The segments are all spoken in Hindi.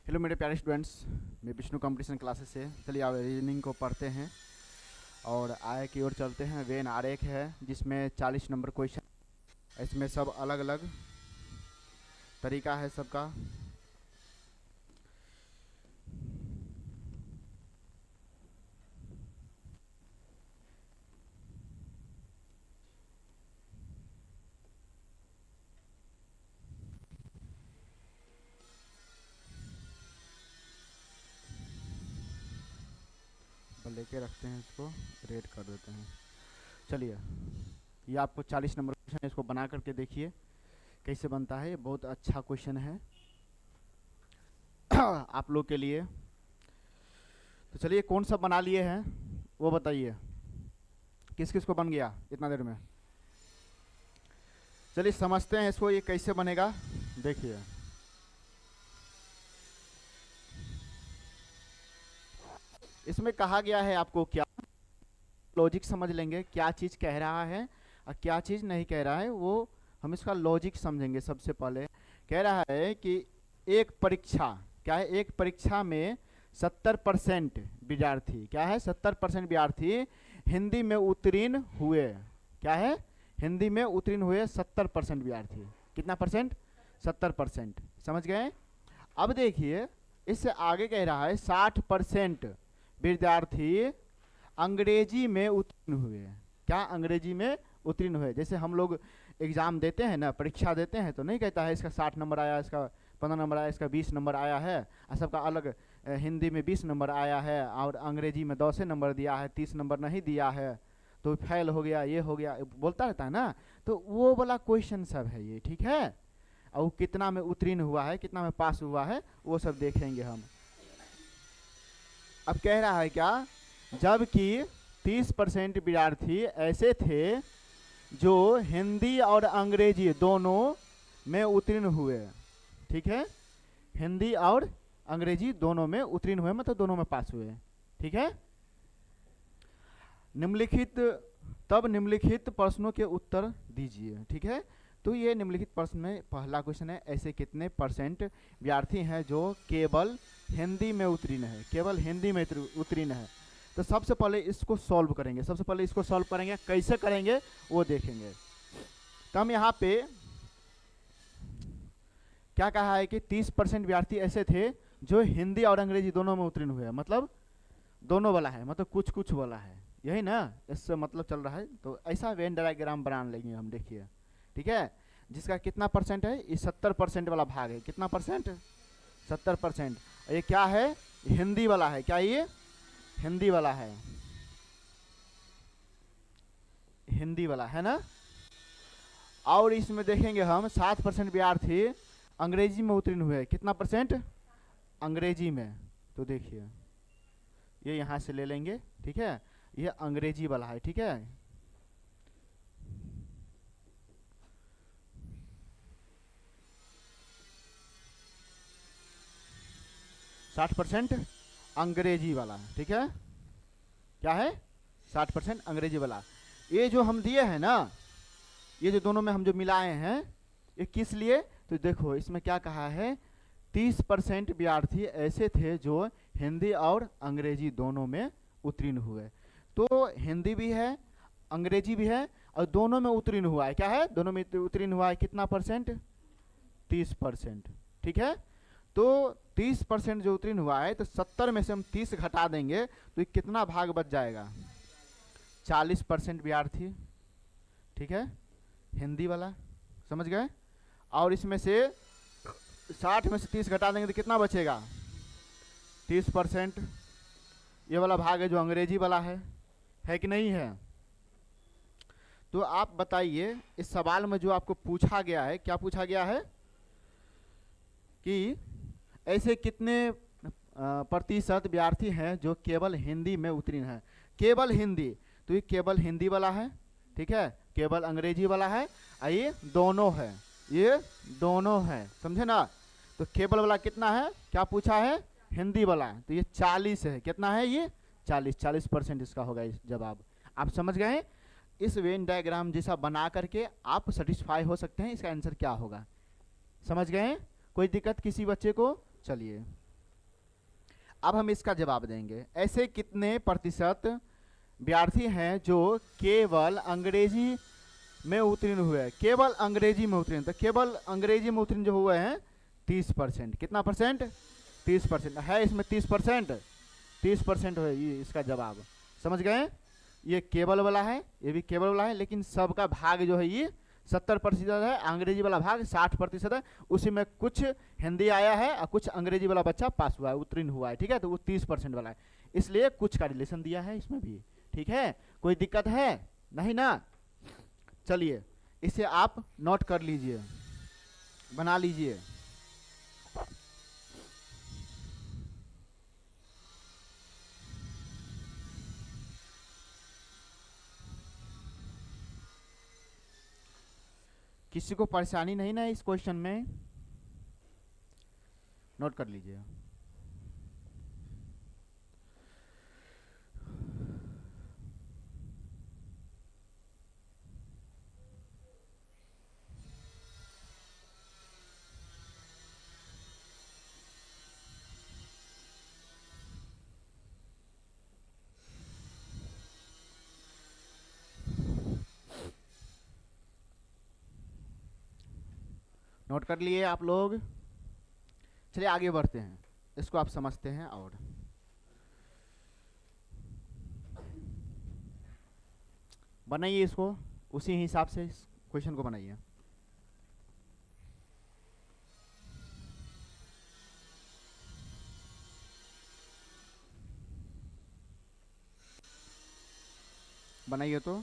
हेलो मेरे प्यारे स्टूडेंट्स, मैं विष्णु कंपटीशन क्लासेस से। चलिए आप रीजनिंग को पढ़ते हैं और आय की ओर चलते हैं। वेन आरेख है जिसमें 40 नंबर क्वेश्चन, इसमें सब अलग अलग तरीका है सबका। लेके रखते हैं, इसको रेड कर देते हैं। चलिए, ये आपको 40 नंबर क्वेश्चन है, इसको बना करके देखिए कैसे बनता है। ये बहुत अच्छा क्वेश्चन है आप लोग के लिए। तो चलिए, कौन सा बना लिए हैं वो बताइए, किस किस को बन गया इतना देर में। चलिए समझते हैं इसको, ये कैसे बनेगा देखिए। इसमें कहा गया है आपको क्या, लॉजिक समझ लेंगे क्या चीज़ कह रहा है और क्या चीज़ नहीं कह रहा है, वो हम इसका लॉजिक समझेंगे। सबसे पहले कह रहा है कि एक परीक्षा, क्या है, एक परीक्षा में 70% विद्यार्थी, क्या है, 70% विद्यार्थी हिंदी में उत्तीर्ण हुए। क्या है, हिंदी में उत्तीर्ण हुए 70% विद्यार्थी। कितना परसेंट? 70%। समझ गए। अब देखिए, इससे आगे कह रहा है 60% विद्यार्थी अंग्रेजी में उत्तीर्ण हुए। क्या अंग्रेजी में उत्तीर्ण हुए? जैसे हम लोग एग्ज़ाम देते हैं ना, परीक्षा देते हैं, तो नहीं कहता है इसका 60 नंबर आया, इसका 15 नंबर आया, इसका 20 नंबर आया है, और सबका अलग। हिंदी में 20 नंबर आया है और अंग्रेजी में 10 नंबर दिया है, 30 नंबर नहीं दिया है, तो फेल हो गया, ये हो गया, बोलता रहता है ना। तो वो वाला क्वेश्चन सब है ये, ठीक है। और वो कितना में उत्तीर्ण हुआ है, कितना में पास हुआ है, वो सब देखेंगे हम। अब कह रहा है क्या, जबकि 30% विद्यार्थी ऐसे थे जो हिंदी और अंग्रेजी दोनों में उत्तीर्ण हुए। ठीक है, हिंदी और अंग्रेजी दोनों में उत्तीर्ण हुए, मतलब दोनों में पास हुए। ठीक है। निम्नलिखित प्रश्नों के उत्तर दीजिए। ठीक है, तो ये निम्नलिखित प्रश्न में पहला क्वेश्चन है, ऐसे कितने परसेंट विद्यार्थी हैं जो केवल हिंदी में उत्तीर्ण है, केवल हिंदी में उत्तीर्ण है। तो सबसे पहले इसको सॉल्व करेंगे, सबसे पहले इसको सॉल्व करेंगे, कैसे करेंगे वो देखेंगे। तो हम यहाँ पे क्या कहा है कि 30% विद्यार्थी ऐसे थे जो हिंदी और अंग्रेजी दोनों में उत्तीर्ण हुए, मतलब दोनों वाला है, मतलब कुछ कुछ वाला है, यही ना, इससे मतलब चल रहा है। तो ऐसा वेन डायग्राम बना लेंगे हम, देखिए। ठीक है, जिसका कितना परसेंट है, ये 70% वाला भाग है। कितना परसेंट? 70%। ये क्या है, हिंदी वाला है। क्या ये हिंदी वाला है? हिंदी वाला है ना। और इसमें देखेंगे हम 7% विद्यार्थी अंग्रेजी में उत्तीर्ण हुए। कितना परसेंट अंग्रेजी में? तो देखिए, ये यहाँ से ले लेंगे। ठीक है, ये अंग्रेजी वाला है। ठीक है, साठ परसेंट अंग्रेजी वाला। ठीक है, क्या है, 60% अंग्रेजी वाला। ये जो हम दिए हैं ना, ये जो दोनों में हम जो मिलाए हैं, ये किस लिए? तो देखो इसमें क्या कहा है, 30% विद्यार्थी ऐसे थे जो हिंदी और अंग्रेजी दोनों में उत्तीर्ण हुए। तो हिंदी भी है, अंग्रेजी भी है, और दोनों में उत्तीर्ण हुआ है। क्या है, दोनों में उत्तीर्ण हुआ है। कितना परसेंट? 30%। ठीक है, तो 30% जो उत्तीर्ण हुआ है, तो 70 में से हम 30 घटा देंगे तो कितना भाग बच जाएगा? 40% विद्यार्थी। ठीक है, हिंदी वाला, समझ गए। और इसमें से 60 में से 30 घटा देंगे तो कितना बचेगा? 30%। ये वाला भाग है जो अंग्रेजी वाला है कि नहीं है? तो आप बताइए, इस सवाल में जो आपको पूछा गया है, क्या पूछा गया है कि ऐसे कितने प्रतिशत विद्यार्थी हैं जो केवल हिंदी में उत्तीर्ण हैं। केवल हिंदी, तो ये केवल हिंदी वाला है। ठीक है, केवल अंग्रेजी वाला है, और ये दोनों है, ये दोनों है, समझे ना। तो केवल वाला कितना है, क्या पूछा है, हिंदी वाला, तो ये 40 है। कितना है ये? 40% इसका होगा इस जवाब। आप समझ गए। इस वेन डायग्राम जैसा बना करके आप सेटिस्फाई हो सकते हैं इसका आंसर क्या होगा। समझ गए? कोई दिक्कत किसी बच्चे को? चलिए, अब हम इसका जवाब देंगे। ऐसे कितने प्रतिशत विद्यार्थी हैं जो केवल अंग्रेजी में उत्तीर्ण हुए? केवल अंग्रेजी में उत्तीर्ण, तो केवल अंग्रेजी में उत्तीर्ण जो हुए हैं 30%। कितना परसेंट? 30% है इसमें। 30%, 30% है ये इसका जवाब। समझ गए? ये केवल वाला है, ये भी केवल वाला है, लेकिन सबका भाग जो है ये 70% है। अंग्रेजी वाला भाग 60% है। उसी में कुछ हिंदी आया है और कुछ अंग्रेजी वाला बच्चा पास हुआ है, उत्तीर्ण हुआ है। ठीक है, तो वो 30% वाला है, इसलिए कुछ का रिलेशन दिया है इसमें भी। ठीक है, कोई दिक्कत है नहीं ना? चलिए इसे आप नोट कर लीजिए, बना लीजिए। किसी को परेशानी नहीं ना इस क्वेश्चन में? नोट कर लीजिए। नोट कर लिए आप लोग? चलिए आगे बढ़ते हैं, इसको आप समझते हैं। और बनाइए इसको, उसी हिसाब से इस क्वेश्चन को बनाइए। बनाइए तो।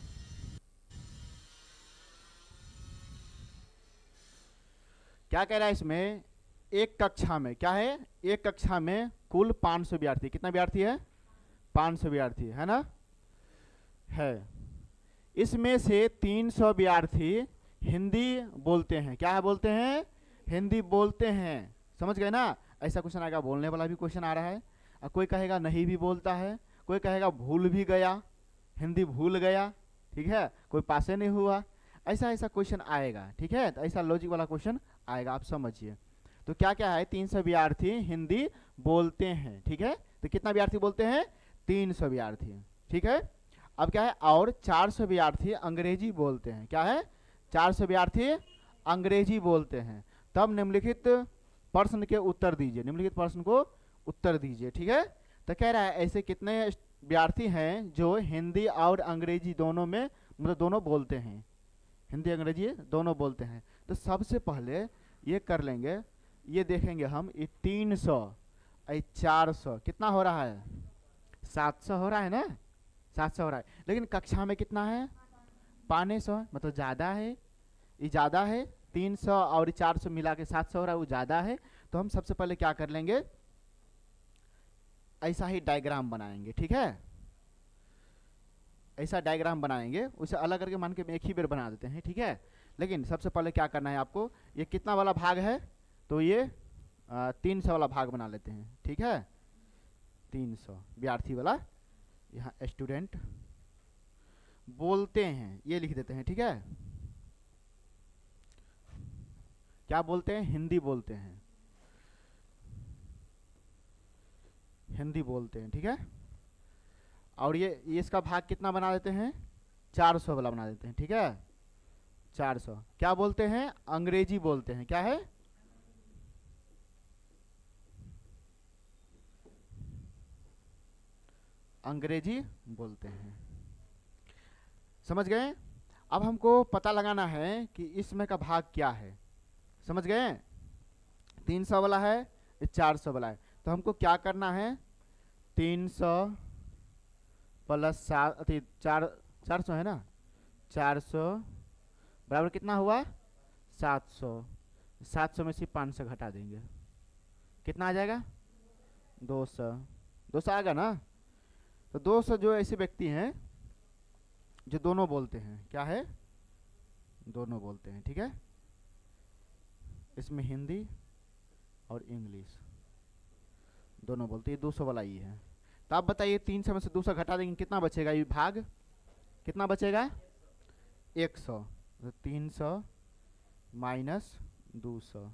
क्या कह रहा है इसमें? एक कक्षा में क्या है? एक कक्षा में कुल 500 विद्यार्थी। कितना विद्यार्थी है? 500 विद्यार्थी है ना? है। इसमें से 300 विद्यार्थी हिंदी बोलते हैं। क्या है? बोलते हैं, हिंदी बोलते हैं। समझ गए ना? ऐसा क्वेश्चन आएगा, बोलने वाला भी क्वेश्चन आ रहा है। और कोई कहेगा नहीं भी बोलता है, कोई कहेगा भूल भी गया, हिंदी भूल गया। ठीक है, कोई पासे नहीं हुआ। ऐसा ऐसा क्वेश्चन आएगा। ठीक है, तो ऐसा लॉजिक वाला क्वेश्चन आएगा, आप समझिए। तो क्या क्या है? 300 विद्यार्थी हिंदी बोलते हैं। ठीक है, तो कितना विद्यार्थी बोलते हैं? 300 विद्यार्थी। ठीक है, अब क्या है? और 400 विद्यार्थी अंग्रेजी बोलते हैं। क्या है? 400 विद्यार्थी अंग्रेजी बोलते हैं। तब निम्नलिखित प्रश्न के उत्तर दीजिए। निम्नलिखित प्रश्न को उत्तर दीजिए। ठीक है, तो कह रहा है ऐसे कितने विद्यार्थी हैं जो हिंदी और अंग्रेजी दोनों में, मतलब दोनों बोलते हैं, हिंदी अंग्रेजी दोनों बोलते हैं। तो सबसे पहले ये कर लेंगे, ये देखेंगे हम, ये 300 400 कितना हो रहा है? 700 हो रहा है ना? 700 हो रहा है, लेकिन कक्षा में कितना है? 500, मतलब ज़्यादा है, ये ज़्यादा है। 300 और 400 मिला के 700 हो रहा है, वो ज़्यादा है। तो हम सबसे पहले क्या कर लेंगे? ऐसा ही डायग्राम बनाएंगे। ठीक है, ऐसा डायग्राम बनाएंगे, उसे अलग करके मान के एक ही बार बना देते हैं। ठीक है, लेकिन सबसे पहले क्या करना है आपको? ये कितना वाला भाग है? तो ये 300 वाला भाग बना लेते हैं। ठीक है, 300 विद्यार्थी वाला, यहाँ स्टूडेंट बोलते हैं ये लिख देते हैं। ठीक है, क्या बोलते हैं? हिंदी बोलते हैं, हिंदी बोलते हैं। ठीक है, और ये इसका भाग कितना बना देते हैं? 400 वाला बना देते हैं। ठीक है, 400 क्या बोलते हैं? अंग्रेजी बोलते हैं। क्या है? अंग्रेजी बोलते हैं। समझ गए? अब हमको पता लगाना है कि इसमें का भाग क्या है। समझ गए? 300 वाला है, 400 वाला है, तो हमको क्या करना है? 300 प्लस 400 है ना? 400 बराबर कितना हुआ? 700। 700 में से 500 घटा देंगे, कितना आ जाएगा? 200। 200 आएगा ना? तो 200 जो ऐसे व्यक्ति हैं जो दोनों बोलते हैं। क्या है? दोनों बोलते हैं। ठीक है, इसमें हिंदी और इंग्लिश दोनों बोलते हैं। 200 वाला ही है। तो आप बताइए 300 में से 200 घटा देंगे, कितना बचेगा? ये भाग कितना बचेगा? 100। तो 300 माइनस 200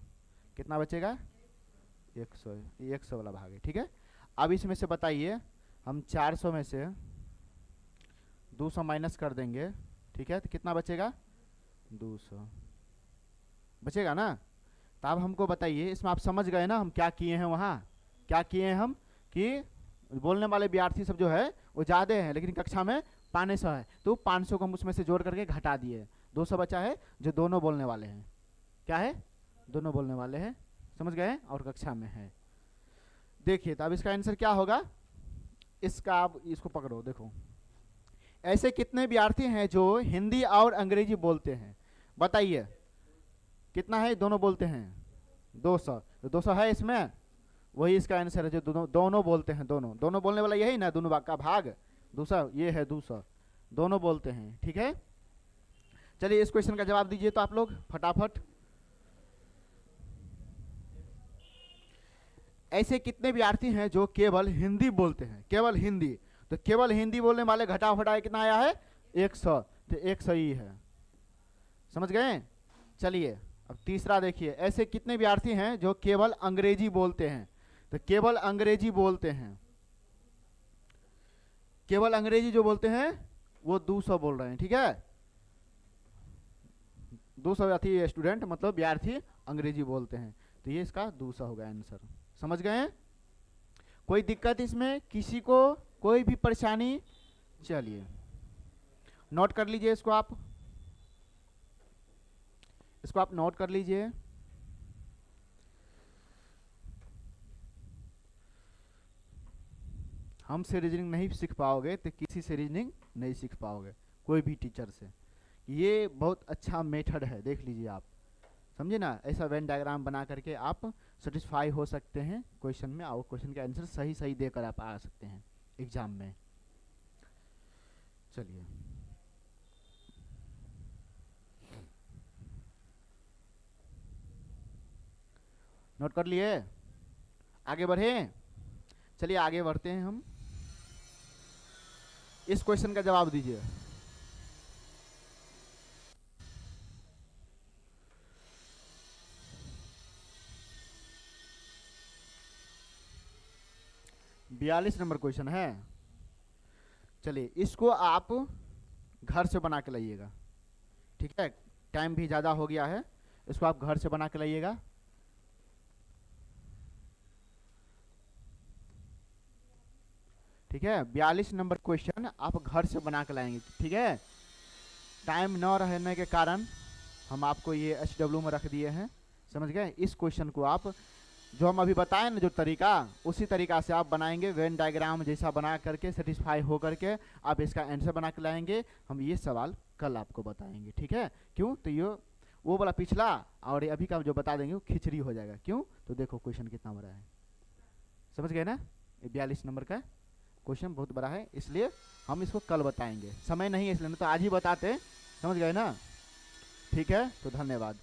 कितना बचेगा? 100। ये 100 वाला भाग है। ठीक है, अब इसमें से बताइए, हम 400 में से 200 माइनस कर देंगे, ठीक है, तो कितना बचेगा? 200 बचेगा ना। तो अब हमको बताइए, इसमें आप समझ गए ना हम क्या किए हैं, वहाँ क्या किए हैं हम, कि बोलने वाले विद्यार्थी सब जो है वो ज़्यादा हैं, लेकिन कक्षा में 500 है, तो 500 को हम उसमें से जोड़ करके घटा दिए, 200 बचा है जो दोनों बोलने वाले हैं। क्या है? दोनों बोलने वाले हैं, समझ गए, और कक्षा में है। देखिए तो अब इसका आंसर क्या होगा, इसका आप इसको पकड़ो, देखो ऐसे कितने विद्यार्थी हैं जो हिंदी और अंग्रेजी बोलते हैं, बताइए कितना है? दोनों बोलते हैं, 200। तो 200 है इसमें, वही इसका आंसर है, जो दोनों बोलते हैं। दोनों बोलने वाला यही ना, दोनों का भाग 200, ये है 200, दोनों बोलते हैं, ठीक है। चलिए इस क्वेश्चन का जवाब दीजिए तो आप लोग फटाफट। ऐसे कितने विद्यार्थी हैं जो केवल हिंदी बोलते हैं, केवल हिंदी? तो केवल हिंदी बोलने वाले घटा फटाए कितना आया है? 100, तो 100 ही है, समझ गए। चलिए अब तीसरा देखिए, ऐसे कितने विद्यार्थी हैं जो केवल अंग्रेजी बोलते हैं? तो केवल अंग्रेजी बोलते हैं, केवल अंग्रेजी जो बोलते हैं वो 200 बोल रहे हैं, ठीक है। 200 स्टूडेंट मतलब विद्यार्थी अंग्रेजी बोलते हैं, तो ये इसका 200 होगा आंसर, समझ गए। कोई दिक्कत इसमें, किसी को कोई भी परेशानी? चलिए नोट कर लीजिए इसको आप नोट कर लीजिए। हमसे रीजनिंग नहीं सीख पाओगे तो किसी से रीजनिंग नहीं सीख पाओगे, कोई भी टीचर से। ये बहुत अच्छा मेथड है, देख लीजिए आप, समझे ना। ऐसा वेन डायग्राम बना करके आप सेटिस्फाई हो सकते हैं क्वेश्चन में, और क्वेश्चन के आंसर सही सही देकर आप आ सकते हैं एग्जाम में। चलिए नोट कर लिए, आगे बढ़े। चलिए आगे बढ़ते हैं हम। इस क्वेश्चन का जवाब दीजिए। बयालीस नंबर क्वेश्चन है। चलिए इसको आप घर से बना के लाइएगा, ठीक है, टाइम भी ज़्यादा हो गया है, इसको आप घर से बना के लाइएगा। ठीक है, 42 नंबर क्वेश्चन आप घर से बना के लाएंगे, ठीक है। टाइम न रहने के कारण हम आपको ये HW में रख दिए हैं, समझ गए। इस क्वेश्चन को आप जो हम अभी बताएं ना, जो तरीका, उसी तरीका से आप बनाएंगे, वेन डायग्राम जैसा बना करके सेटिस्फाई हो करके आप इसका आंसर बना के लाएंगे। हम ये सवाल कल आपको बताएंगे, ठीक है। क्यों? तो ये वो वाला पिछला और अभी का जो बता देंगे वो खिचड़ी हो जाएगा। क्यों? तो देखो क्वेश्चन कितना बड़ा है, समझ गए ना। 42 नंबर का क्वेश्चन बहुत बड़ा है, इसलिए हम इसको कल बताएंगे, समय नहीं है इसलिए, तो आज ही बताते, समझ गए ना। ठीक है, तो धन्यवाद।